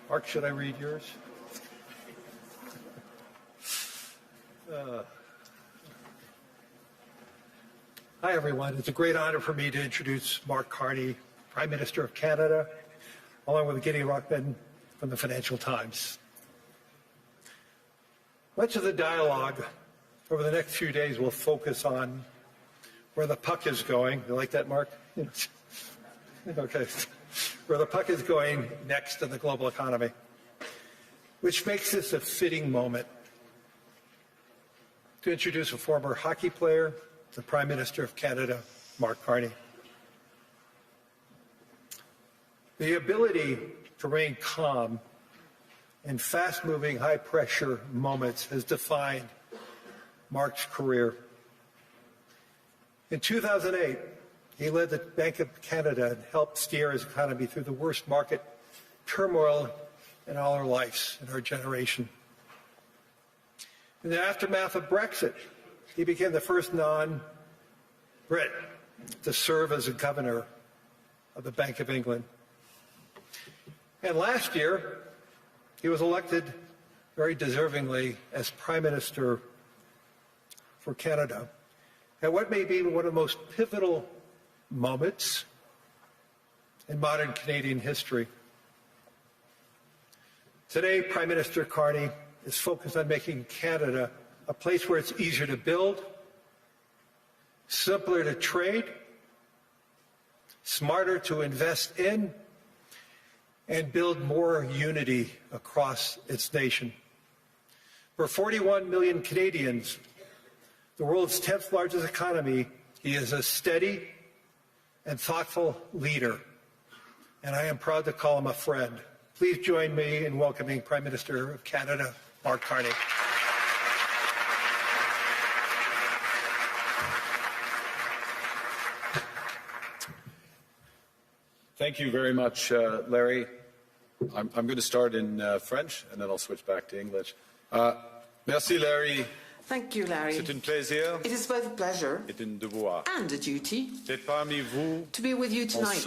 Mark, should I read yours? Hi, everyone. It's a great honor for me to introduce Mark Carney, Prime Minister of Canada, along with Gideon Rockman from the Financial Times. Much of the dialogue over the next few days will focus on where the puck is going. You like that, Mark? Okay. Where the puck is going next in the global economy, which makes this a fitting moment to introduce a former hockey player, the Prime Minister of Canada, Mark Carney. The ability to remain calm in fast-moving, high-pressure moments has defined Mark's career. In 2008, he led the Bank of Canada and helped steer his economy through the worst market turmoil in all our lives, in our generation. In the aftermath of Brexit, he became the first non-Brit to serve as a governor of the Bank of England. And last year, he was elected very deservingly as Prime Minister for Canada at what may be one of the most pivotal moments in modern Canadian history. Today, Prime Minister Carney is focused on making Canada a place where it's easier to build, simpler to trade, smarter to invest in, and build more unity across its nation. For 41 million Canadians, the world's 10th largest economy, he is a steady and thoughtful leader, and I am proud to call him a friend. Please join me in welcoming Prime Minister of Canada, Mark Carney. Thank you very much, Larry. I'm going to start in French, and then I'll switch back to English. Merci, Larry. Thank you, Larry. C'est un plaisir. It is both a pleasure et un devoir and a duty d'être parmi vous to be with you tonight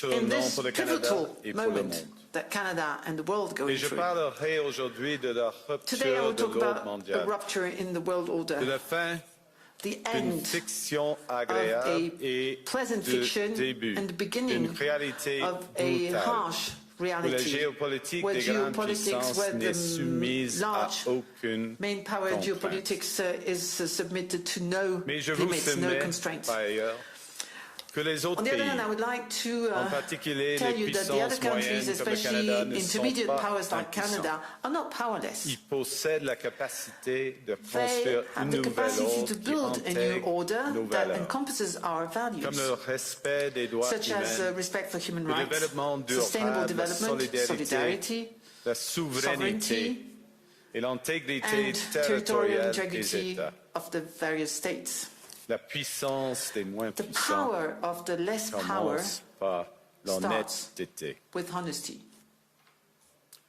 in this pivotal moment that Canada and the world go through. Today I will talk about a rupture in the world order, the end of a pleasant fiction and the beginning of a harsh reality, where geopolitics, where the large main power geopolitics is submitted to no limits, no constraints. On the other hand, I would like to tell you that the other countries, especially intermediate powers like Canada, are not powerless. They have the capacity to build a new order that encompasses our values, such as respect for human rights, sustainable development, solidarity, sovereignty, and territorial integrity of the various states. La puissance des moins the puissants power of the less power par starts with honesty.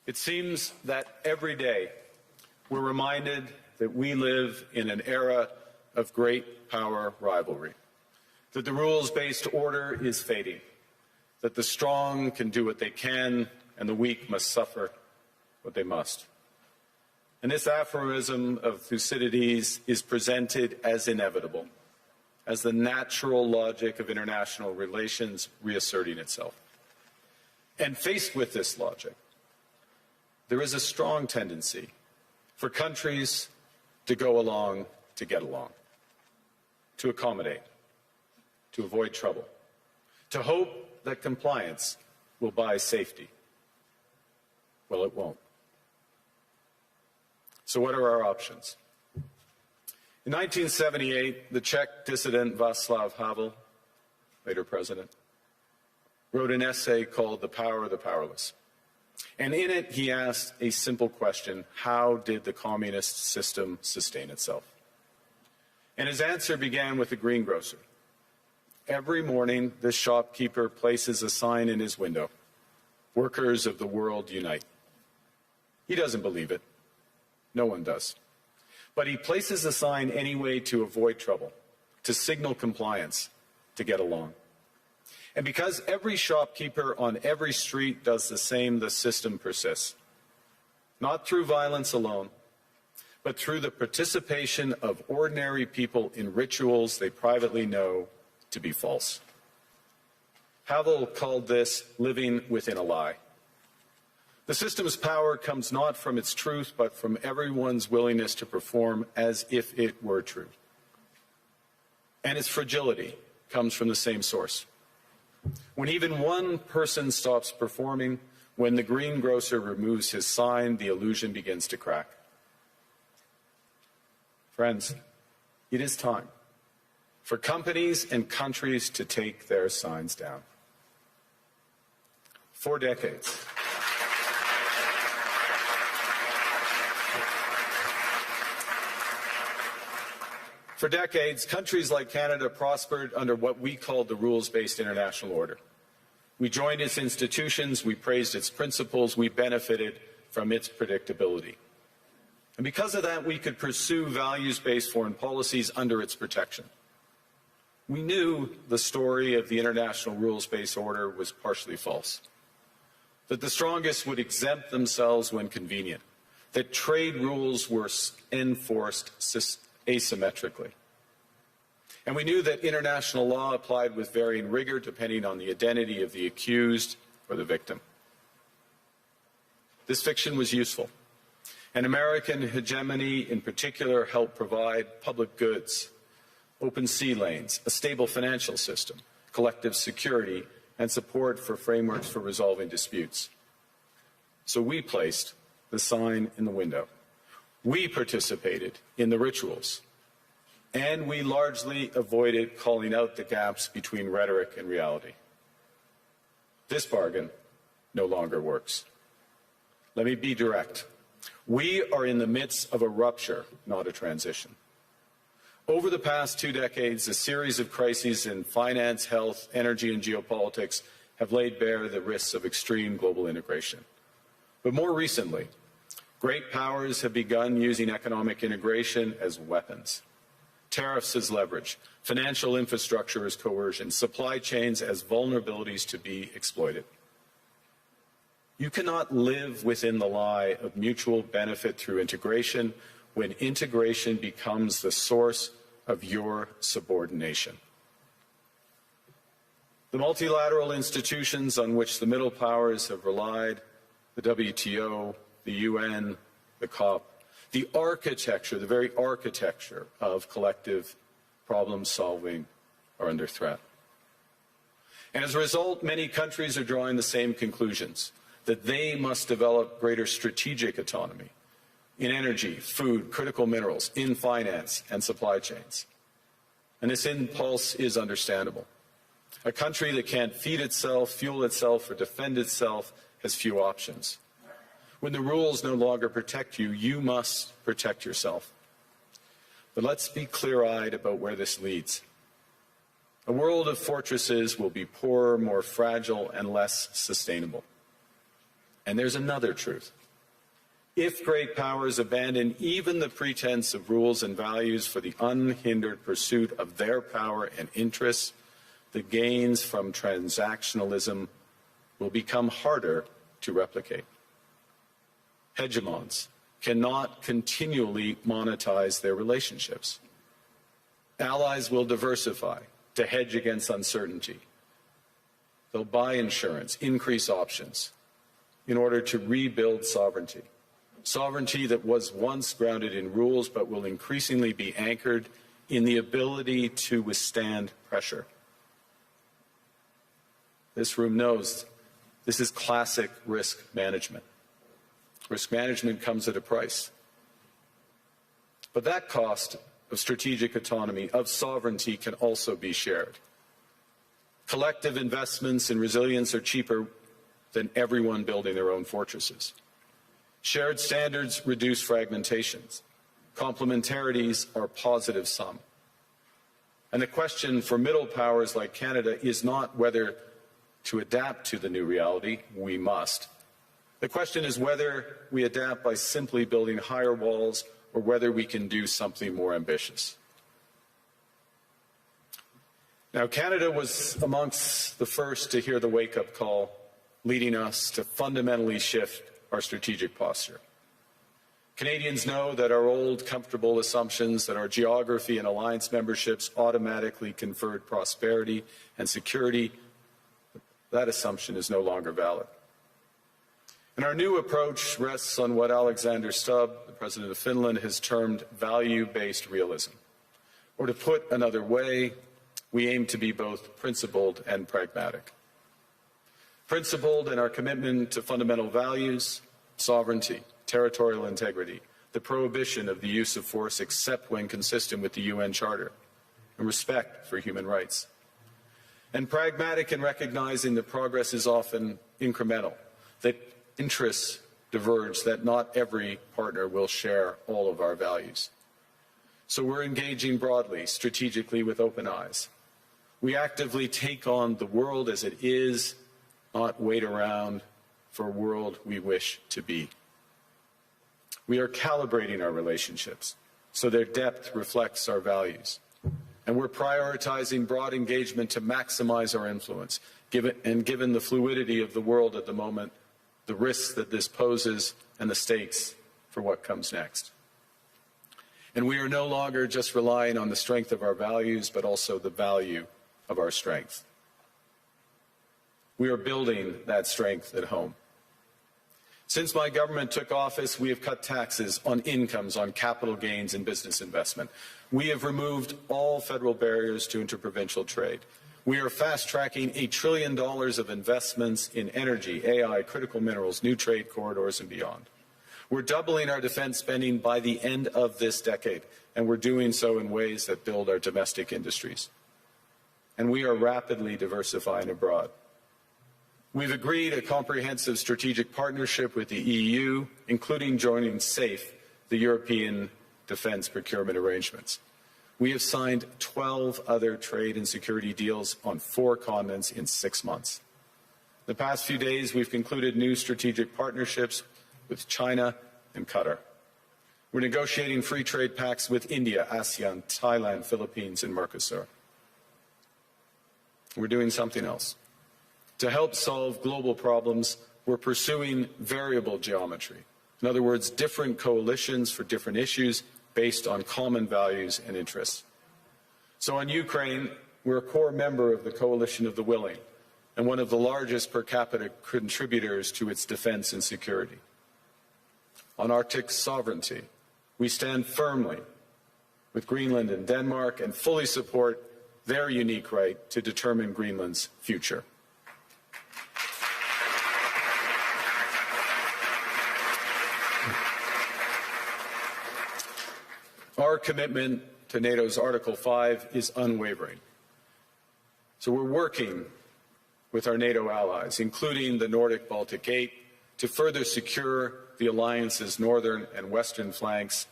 It seems that every day we're reminded that we live in an era of great power rivalry, that the rules-based order is fading, that the strong can do what they can and the weak must suffer what they must. And this aphorism of Thucydides is presented as inevitable, as the natural logic of international relations reasserting itself. And faced with this logic, there is a strong tendency for countries to go along to get along, to accommodate, to avoid trouble, to hope that compliance will buy safety. Well, it won't. So what are our options? In 1978, the Czech dissident Václav Havel, later president, wrote an essay called The Power of the Powerless. And in it, he asked a simple question: how did the communist system sustain itself? And his answer began with a greengrocer. Every morning, this shopkeeper places a sign in his window: "Workers of the world unite." He doesn't believe it. No one does. But he places a sign anyway to avoid trouble, to signal compliance, to get along. And because every shopkeeper on every street does the same, the system persists. Not through violence alone, but through the participation of ordinary people in rituals they privately know to be false. Havel called this living within a lie. The system's power comes not from its truth, but from everyone's willingness to perform as if it were true. And its fragility comes from the same source. When even one person stops performing, when the greengrocer removes his sign, the illusion begins to crack. Friends, it is time for companies and countries to take their signs down. For decades, countries like Canada prospered under what we called the rules-based international order. We joined its institutions, we praised its principles, we benefited from its predictability. And because of that, we could pursue values-based foreign policies under its protection. We knew the story of the international rules-based order was partially false, that the strongest would exempt themselves when convenient, that trade rules were enforced asymmetrically. And we knew that international law applied with varying rigor depending on the identity of the accused or the victim. This fiction was useful, and American hegemony in particular helped provide public goods, open sea lanes, a stable financial system, collective security, and support for frameworks for resolving disputes. So we placed the sign in the window. We participated in the rituals. And we largely avoided calling out the gaps between rhetoric and reality. This bargain no longer works. Let me be direct. We are in the midst of a rupture, not a transition. Over the past 2 decades, a series of crises in finance, health, energy, and geopolitics have laid bare the risks of extreme global integration. But more recently, great powers have begun using economic integration as weapons. Tariffs as leverage, financial infrastructure as coercion, supply chains as vulnerabilities to be exploited. You cannot live within the lie of mutual benefit through integration when integration becomes the source of your subordination. The multilateral institutions on which the middle powers have relied, the WTO, the UN, the COP, the architecture, the very architecture of collective problem solving are under threat. And as a result, many countries are drawing the same conclusions, that they must develop greater strategic autonomy in energy, food, critical minerals, in finance and supply chains. And this impulse is understandable. A country that can't feed itself, fuel itself, or defend itself has few options. When the rules no longer protect you, you must protect yourself. But let's be clear-eyed about where this leads. A world of fortresses will be poorer, more fragile, and less sustainable. And there's another truth. If great powers abandon even the pretense of rules and values for the unhindered pursuit of their power and interests, the gains from transactionalism will become harder to replicate. Hegemons cannot continually monetize their relationships. Allies will diversify to hedge against uncertainty. They'll buy insurance, increase options in order to rebuild sovereignty. Sovereignty that was once grounded in rules but will increasingly be anchored in the ability to withstand pressure. This room knows this is classic risk management. Risk management comes at a price. But that cost of strategic autonomy, of sovereignty, can also be shared. Collective investments in resilience are cheaper than everyone building their own fortresses. Shared standards reduce fragmentations. Complementarities are positive sum. And the question for middle powers like Canada is not whether to adapt to the new reality. We must. The question is whether we adapt by simply building higher walls or whether we can do something more ambitious. Now, Canada was amongst the first to hear the wake-up call, leading us to fundamentally shift our strategic posture. Canadians know that our old, comfortable assumptions that our geography and alliance memberships automatically conferred prosperity and security, that assumption is no longer valid. And our new approach rests on what Alexander Stubb, the President of Finland, has termed value-based realism. Or to put another way, we aim to be both principled and pragmatic. Principled in our commitment to fundamental values, sovereignty, territorial integrity, the prohibition of the use of force except when consistent with the UN Charter, and respect for human rights. And pragmatic in recognizing that progress is often incremental, that interests diverge, that not every partner will share all of our values. So we're engaging broadly, strategically, with open eyes. We actively take on the world as it is, not wait around for a world we wish to be. We are calibrating our relationships so their depth reflects our values. And we're prioritizing broad engagement to maximize our influence, given the fluidity of the world at the moment, the risks that this poses, and the stakes for what comes next. And we are no longer just relying on the strength of our values, but also the value of our strength. We are building that strength at home. Since my government took office, we have cut taxes on incomes, on capital gains and business investment. We have removed all federal barriers to interprovincial trade. We are fast-tracking $1 trillion of investments in energy, AI, critical minerals, new trade corridors, and beyond. We're doubling our defense spending by the end of this decade, and we're doing so in ways that build our domestic industries. And we are rapidly diversifying abroad. We've agreed a comprehensive strategic partnership with the EU, including joining SAFE, the European Defence Procurement Arrangements. We have signed 12 other trade and security deals on 4 continents in 6 months. The past few days, we've concluded new strategic partnerships with China and Qatar. We're negotiating free trade pacts with India, ASEAN, Thailand, Philippines, and Mercosur. We're doing something else. To help solve global problems, we're pursuing variable geometry. In other words, different coalitions for different issues based on common values and interests. So on Ukraine, we're a core member of the Coalition of the Willing and one of the largest per capita contributors to its defense and security. On Arctic sovereignty, we stand firmly with Greenland and Denmark and fully support their unique right to determine Greenland's future. Our commitment to NATO's Article 5 is unwavering. So we're working with our NATO allies, including the Nordic-Baltic 8, to further secure the alliance's northern and western flanks,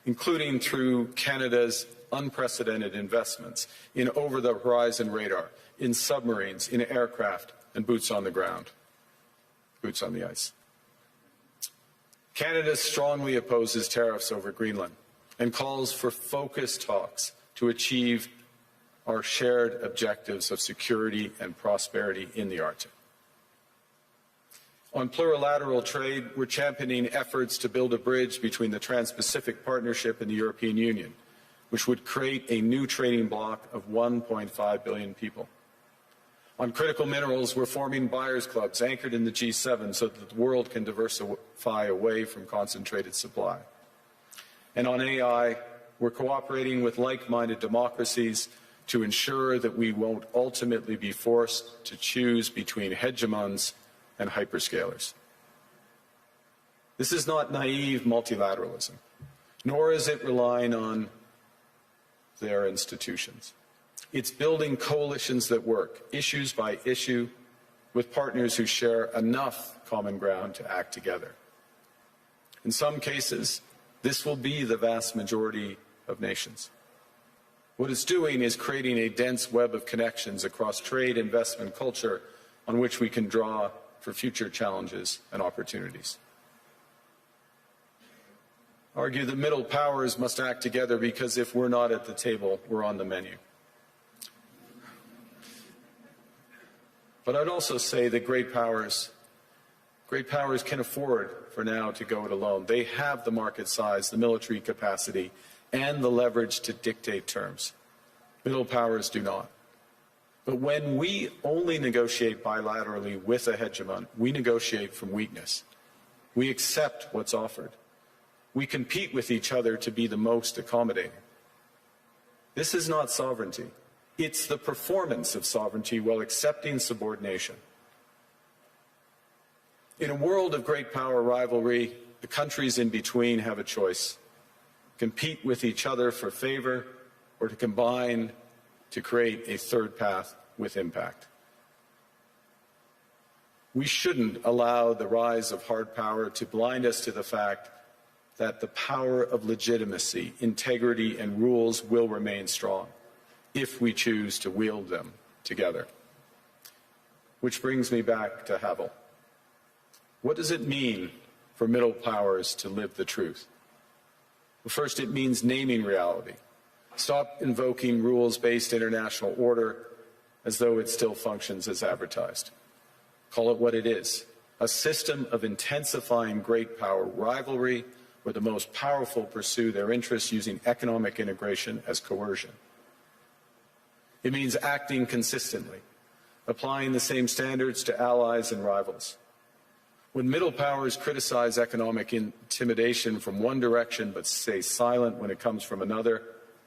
including through Canada's unprecedented investments in over-the-horizon radar, in submarines, in aircraft, and boots on the ground, boots on the ice. Canada strongly opposes tariffs over Greenland and calls for focused talks to achieve our shared objectives of security and prosperity in the Arctic. On plurilateral trade, we're championing efforts to build a bridge between the Trans-Pacific Partnership and the European Union, which would create a new trading bloc of 1.5 billion people. On critical minerals, we're forming buyers' clubs anchored in the G7 so that the world can diversify away from concentrated supply. And on AI, we're cooperating with like-minded democracies to ensure that we won't ultimately be forced to choose between hegemons and hyperscalers. This is not naive multilateralism, nor is it relying on their institutions. It's building coalitions that work, issues by issue, with partners who share enough common ground to act together. In some cases, this will be the vast majority of nations. What it's doing is creating a dense web of connections across trade, investment, culture, on which we can draw for future challenges and opportunities. Argue the middle powers must act together because if we're not at the table, we're on the menu. But I'd also say that great powers can afford for now to go it alone. They have the market size, the military capacity, and the leverage to dictate terms. Middle powers do not. But when we only negotiate bilaterally with a hegemon, we negotiate from weakness. We accept what's offered. We compete with each other to be the most accommodating. This is not sovereignty. It's the performance of sovereignty while accepting subordination. In a world of great power rivalry, the countries in between have a choice: compete with each other for favor, or to combine to create a third path with impact. We shouldn't allow the rise of hard power to blind us to the fact that the power of legitimacy, integrity, and rules will remain strong if we choose to wield them together. Which brings me back to Havel. What does it mean for middle powers to live the truth? Well, first, it means naming reality. Stop invoking rules-based international order as though it still functions as advertised. Call it what it is: a system of intensifying great power rivalry where the most powerful pursue their interests using economic integration as coercion. It means acting consistently, applying the same standards to allies and rivals. When middle powers criticize economic intimidation from one direction but stay silent when it comes from another,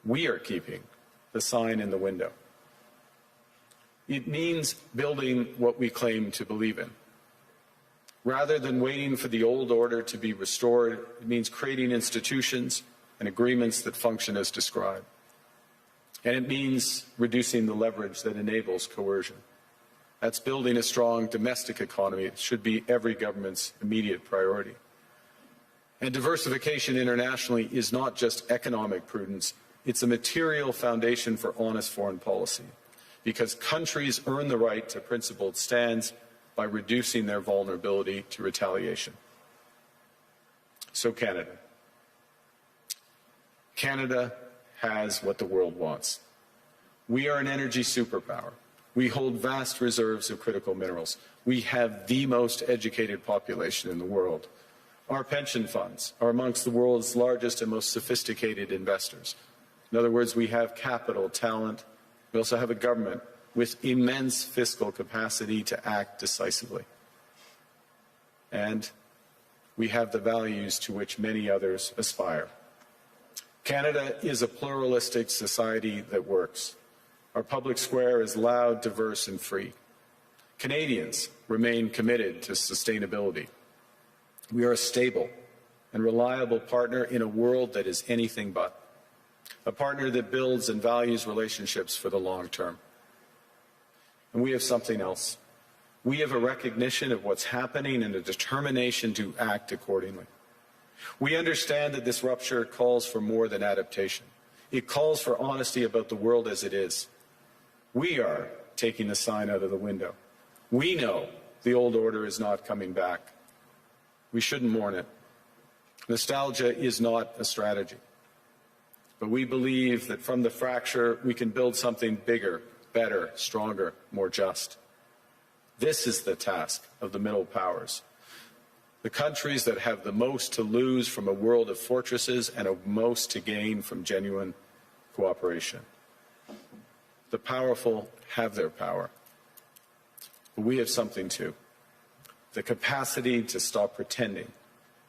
we are keeping the sign in the window. It means building what we claim to believe in. Rather than waiting for the old order to be restored, it means creating institutions and agreements that function as described. And it means reducing the leverage that enables coercion. That's building a strong domestic economy. It should be every government's immediate priority. And diversification internationally is not just economic prudence, it's a material foundation for honest foreign policy, because countries earn the right to principled stands by reducing their vulnerability to retaliation. So Canada. Canada has what the world wants. We are an energy superpower. We hold vast reserves of critical minerals. We have the most educated population in the world. Our pension funds are amongst the world's largest and most sophisticated investors. In other words, we have capital, talent. We also have a government with immense fiscal capacity to act decisively. And we have the values to which many others aspire. Canada is a pluralistic society that works. Our public square is loud, diverse, and free. Canadians remain committed to sustainability. We are a stable and reliable partner in a world that is anything but. A partner that builds and values relationships for the long term. And we have something else. We have a recognition of what's happening and a determination to act accordingly. We understand that this rupture calls for more than adaptation. It calls for honesty about the world as it is. We are taking the sign out of the window. We know the old order is not coming back. We shouldn't mourn it. Nostalgia is not a strategy. But we believe that from the fracture, we can build something bigger, better, stronger, more just. This is the task of the middle powers. The countries that have the most to lose from a world of fortresses and the most to gain from genuine cooperation. The powerful have their power. But we have something too. The capacity to stop pretending,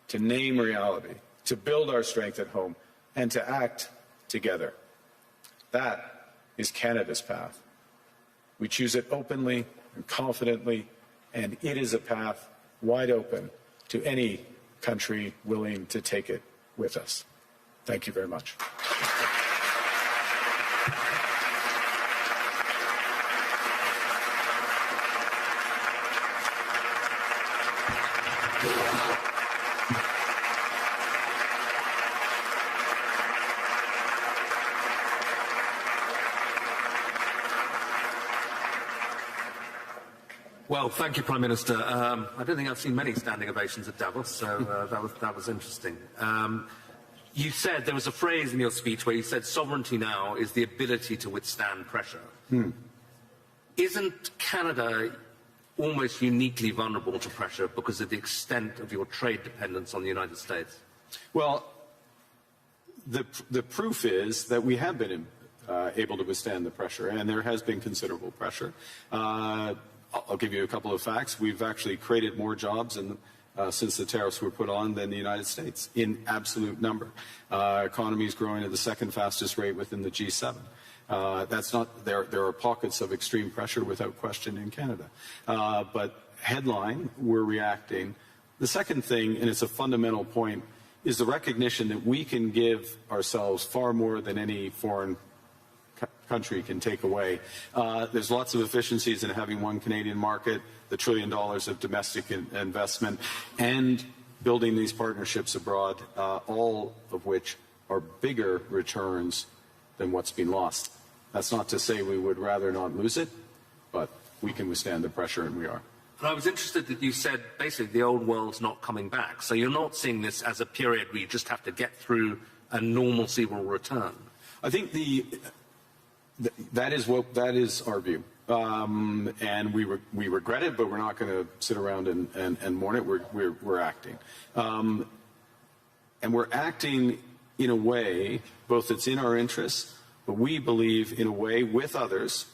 to name reality, to build our strength at home, and to act together. That is Canada's path. We choose it openly and confidently, and it is a path wide open to any country willing to take it with us. Thank you very much. Well, thank you, Prime Minister. I don't think I've seen many standing ovations at Davos, so that was interesting. You said, there was a phrase in your speech where you said sovereignty now is the ability to withstand pressure. Isn't Canada almost uniquely vulnerable to pressure because of the extent of your trade dependence on the United States? Well, the proof is that we have been able to withstand the pressure, and there has been considerable pressure. I'll give you a couple of facts. We've actually created more jobs since the tariffs were put on than the United States in absolute number. Economy is growing at the second fastest rate within the G7. That's not there. There are pockets of extreme pressure, without question, in Canada. But headline, we're reacting. The second thing, and it's a fundamental point, is the recognition that we can give ourselves far more than any foreign country can take away. There's lots of efficiencies in having one Canadian market, the $1 trillion of domestic investment, and building these partnerships abroad, all of which are bigger returns than what's been lost. That's not to say we would rather not lose it, but we can withstand the pressure, and we are. And I was interested that you said basically the old world's not coming back. So you're not seeing this as a period where you just have to get through and normalcy will return. I think that is our view, and we regret it, but we're not going to sit around and mourn it. We're acting, and we're acting in a way both that's in our interests, but we believe in a way with others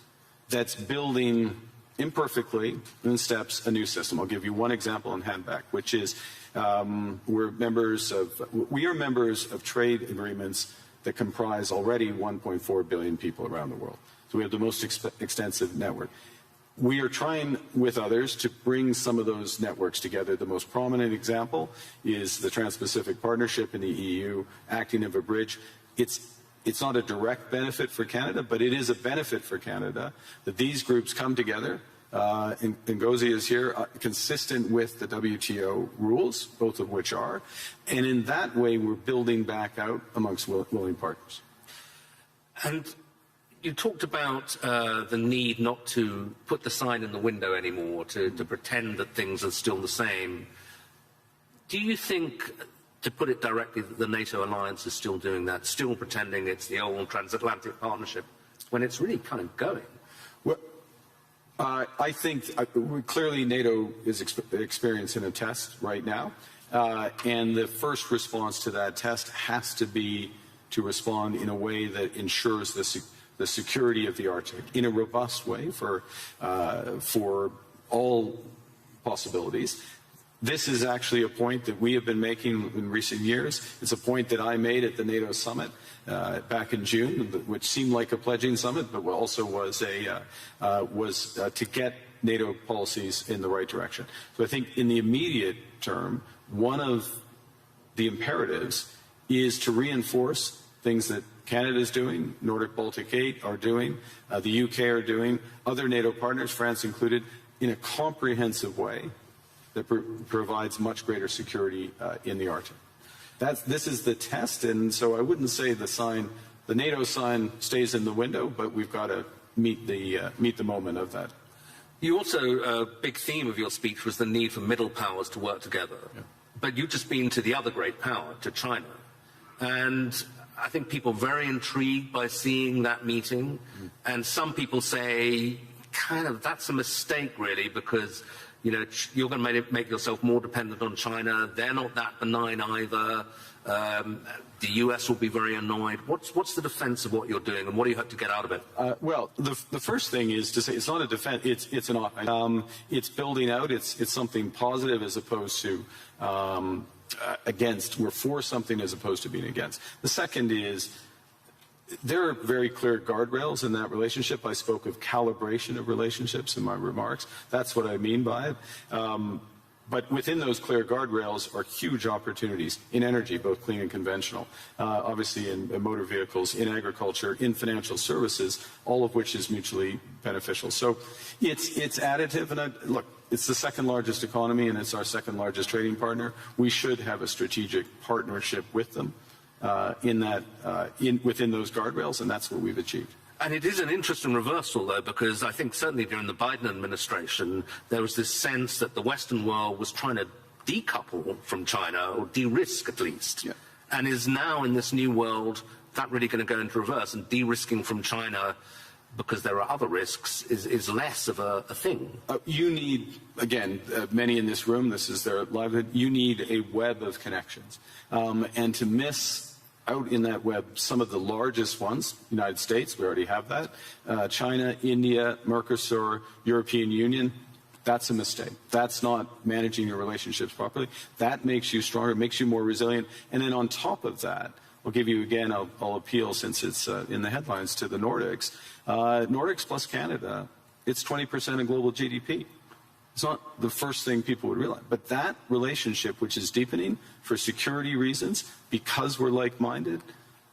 that's building imperfectly in steps a new system. I'll give you one example and hand back, which is we are members of trade agreements that comprise already 1.4 billion people around the world. So we have the most extensive network. We are trying with others to bring some of those networks together. The most prominent example is the Trans-Pacific Partnership in the EU, acting as a bridge. It's not a direct benefit for Canada, but it is a benefit for Canada that these groups come together. Ngozi is here, consistent with the WTO rules, both of which are. And in that way, we're building back out amongst willing partners. And you talked about the need not to put the sign in the window anymore, to pretend that things are still the same. Do you think, to put it directly, that the NATO alliance is still doing that, still pretending it's the old transatlantic partnership, when it's really kind of going? Well, I think clearly NATO is experiencing a test right now, and the first response to that test has to be to respond in a way that ensures the security of the Arctic in a robust way for all possibilities. This is actually a point that we have been making in recent years. It's a point that I made at the NATO summit back in June, which seemed like a pledging summit, but also was to get NATO policies in the right direction. So I think in the immediate term, one of the imperatives is to reinforce things that Canada is doing, Nordic Baltic 8 are doing, the UK are doing, other NATO partners, France included, in a comprehensive way that provides much greater security in the Arctic. This is the test, and so I wouldn't say the NATO sign stays in the window, but we've got to meet the moment of that. You also, a big theme of your speech was the need for middle powers to work together. Yeah. But you've just been to the other great power, to China. And I think people are very intrigued by seeing that meeting. Mm. And some people say, kind of, that's a mistake, really, because you're going to make yourself more dependent on China. They're not that benign either. The US will be very annoyed. What's the defense of what you're doing, and what do you have to get out of it? Well, the first thing is to say it's not a defense. It's building out. It's something positive as opposed to against. We're for something as opposed to being against. The second is, there are very clear guardrails in that relationship. I spoke of calibration of relationships in my remarks. That's what I mean by it. But within those clear guardrails are huge opportunities in energy, both clean and conventional, obviously in motor vehicles, in agriculture, in financial services, all of which is mutually beneficial. So it's additive. And look, it's the second largest economy, and it's our second largest trading partner. We should have a strategic partnership with them. Within those guardrails, and that's what we've achieved. And it is an interesting reversal, though, because I think certainly during the Biden administration, there was this sense that the Western world was trying to decouple from China, or de-risk at least, yeah. And is now in this new world, that really going to go into reverse, and de-risking from China because there are other risks is less of a thing. You need, again, many in this room, this is their livelihood, you need a web of connections. And to miss out in that web some of the largest ones, United States, we already have that, China, India, Mercosur, European Union, that's a mistake. That's not managing your relationships properly. That makes you stronger, makes you more resilient. And then on top of that, I'll give you again, I'll appeal since it's in the headlines to the Nordics. Nordics plus Canada, it's 20% of global GDP. It's not the first thing people would realize. But that relationship, which is deepening for security reasons, because we're like-minded,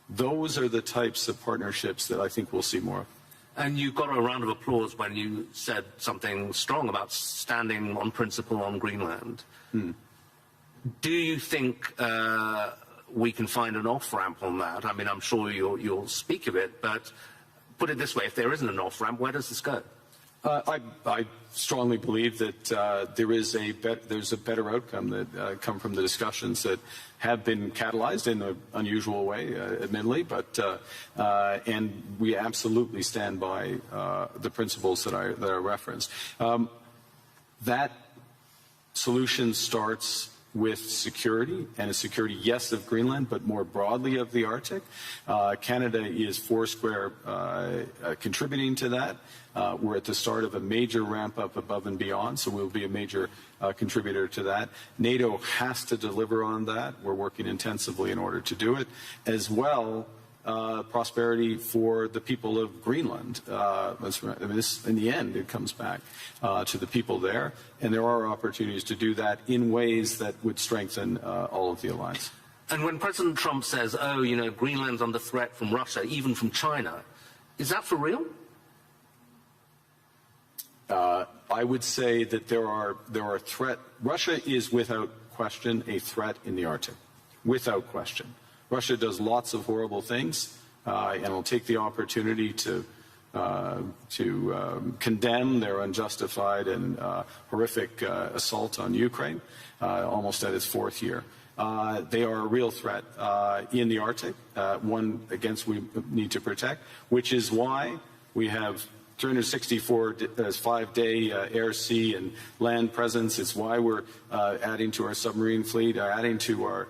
those are the types of partnerships that I think we'll see more of. And you got a round of applause when you said something strong about standing on principle on Greenland. Do you think we can find an off-ramp on that? I mean, I'm sure you'll speak of it, but put it this way, if there isn't an off-ramp, where does this go? I strongly believe that there's a better outcome that come from the discussions that have been catalyzed in an unusual way, admittedly, but and we absolutely stand by the principles that I referenced. That solution starts with security, and a security, yes, of Greenland, but more broadly of the Arctic. Canada is foursquare contributing to that. We're at the start of a major ramp up above and beyond, so we'll be a major contributor to that. NATO has to deliver on that. We're working intensively in order to do it. As well, prosperity for the people of Greenland. I mean, in the end, it comes back to the people there, and there are opportunities to do that in ways that would strengthen all of the alliance. And when President Trump says, oh, you know, Greenland's under threat from Russia, even from China, is that for real? I would say that there are threats. Russia is without question a threat in the Arctic, without question. Russia does lots of horrible things, and will take the opportunity to condemn their unjustified and horrific assault on Ukraine, almost at its fourth year. They are a real threat in the Arctic, one against we need to protect, which is why we have 364 5-day air, sea, and land presence. It's why we're adding to our submarine fleet, adding to our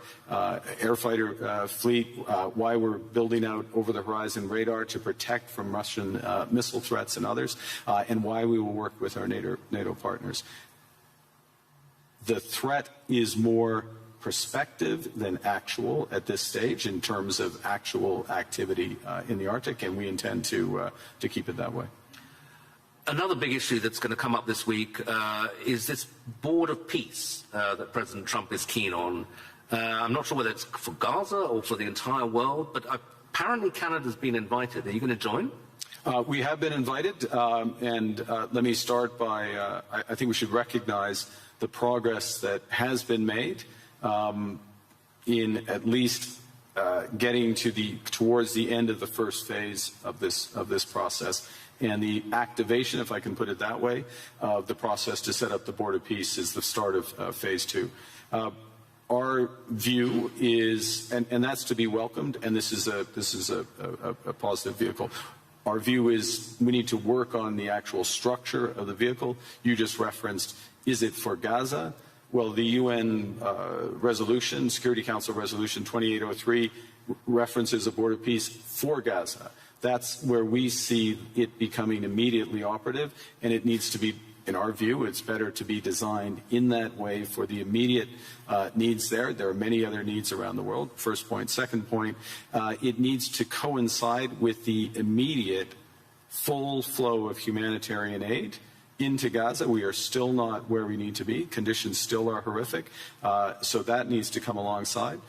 air fighter fleet, why we're building out over-the-horizon radar to protect from Russian missile threats and others, and why we will work with our NATO partners. The threat is more prospective than actual at this stage in terms of actual activity in the Arctic, and we intend to keep it that way. Another big issue that's going to come up this week is this board of peace that President Trump is keen on. I'm not sure whether it's for Gaza or for the entire world, but apparently Canada's been invited. Are you going to join? We have been invited, and let me start by, I think we should recognize the progress that has been made in at least getting towards the end of the first phase of this process. And the activation, if I can put it that way, of the process to set up the Board of Peace is the start of phase 2. Our view is, and that's to be welcomed, and this is a positive vehicle. Our view is we need to work on the actual structure of the vehicle. You just referenced, is it for Gaza? Well, the UN resolution, Security Council Resolution 2803, references a Board of Peace for Gaza. That's where we see it becoming immediately operative, and it needs to be, in our view, it's better to be designed in that way for the immediate needs there. There are many other needs around the world, first point. Second point, it needs to coincide with the immediate full flow of humanitarian aid into Gaza. We are still not where we need to be. Conditions still are horrific, so that needs to come alongside.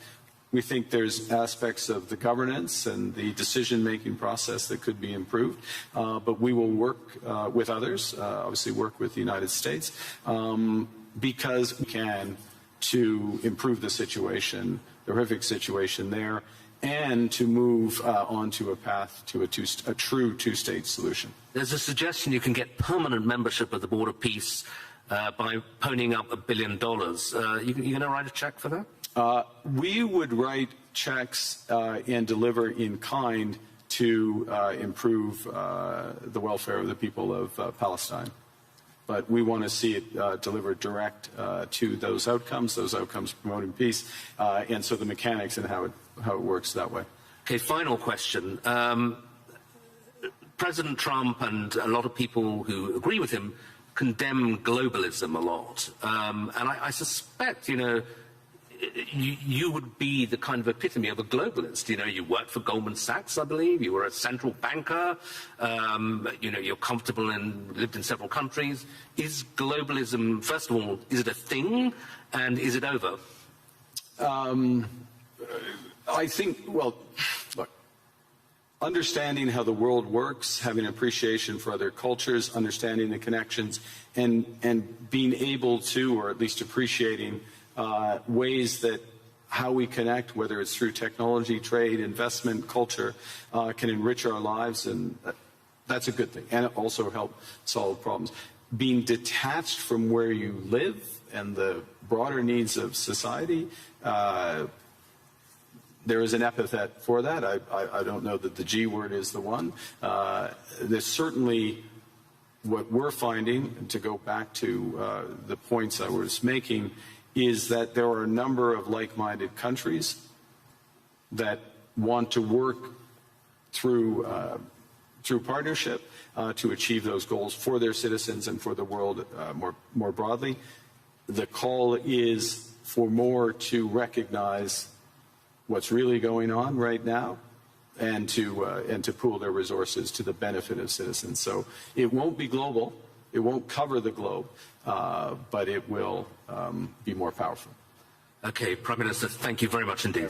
We think there's aspects of the governance and the decision-making process that could be improved, but we will work with others, obviously work with the United States, because we can to improve the situation, the horrific situation there, and to move onto a path to a true two-state solution. There's a suggestion you can get permanent membership of the Board of Peace by ponying up $1 billion. You going to write a check for that? We would write checks and deliver in kind to improve the welfare of the people of Palestine. But we want to see it delivered direct to those outcomes promoting peace, and so the mechanics and how it works that way. Okay, final question. President Trump and a lot of people who agree with him condemn globalism a lot. And I suspect, you would be the kind of epitome of a globalist. You worked for Goldman Sachs, I believe. You were a central banker. You're comfortable and lived in several countries. Is globalism, first of all, is it a thing, and is it over? I think, well, look, understanding how the world works, having an appreciation for other cultures, understanding the connections, and being able to, or at least appreciating ways that how we connect, whether it's through technology, trade, investment, culture, can enrich our lives, and that's a good thing, and also help solve problems. Being detached from where you live and the broader needs of society, there is an epithet for that. I don't know that the G word is the one. There's certainly what we're finding, and to go back to the points I was making, is that there are a number of like-minded countries that want to work through partnership to achieve those goals for their citizens and for the world more broadly. The call is for more to recognize what's really going on right now, and to pool their resources to the benefit of citizens. So it won't be global, it won't cover the globe, but it will be more powerful. Okay, Prime Minister, thank you very much indeed.